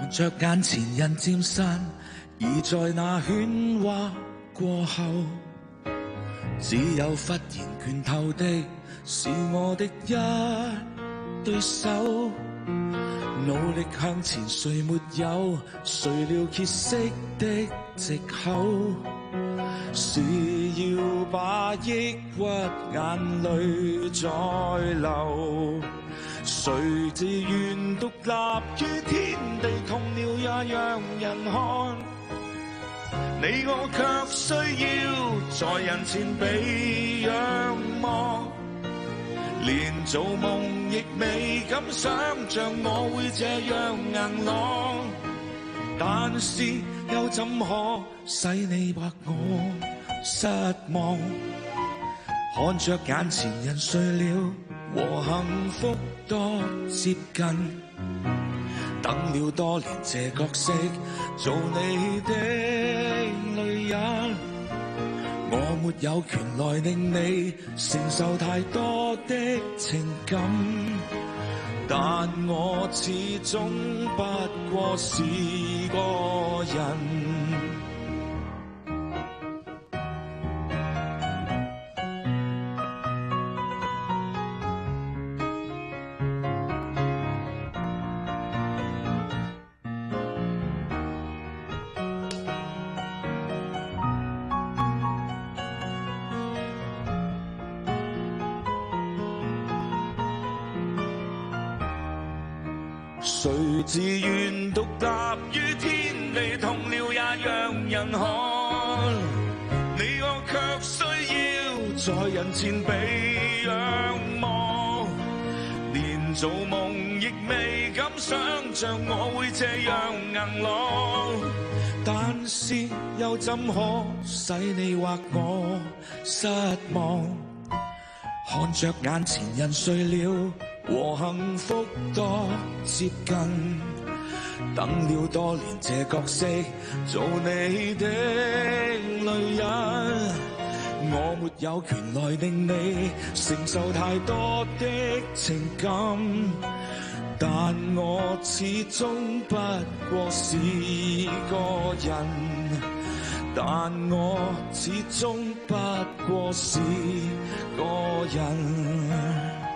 看着眼前人漸散，而在那喧嘩過後，只有忽然拳頭的是我的一對手。努力向前，誰沒有？誰料歇息的藉口，是要把抑鬱眼淚再流。誰自願獨立於天地，同僚也讓人看，你我卻需要在人前被仰望。連做夢亦未敢想像我會這樣硬朗，但是又怎可使你或我失望？看着眼前人睡了，和幸福多接近，等了多年這角色，做你的女人。我沒有權來令你承受太多的情感，但我始終不過是個人。誰自願獨立於天地，同僚也讓人看，你我卻需要在人前被仰望。連做夢亦未敢想像我會這樣硬朗，但是又怎可使你或我失望？看着眼前人睡了，和幸福多接近，等了多年這角色，做你的女人。我沒有權來令你承受太多的情感，但我始終不過是個人，但我始終不過是個人。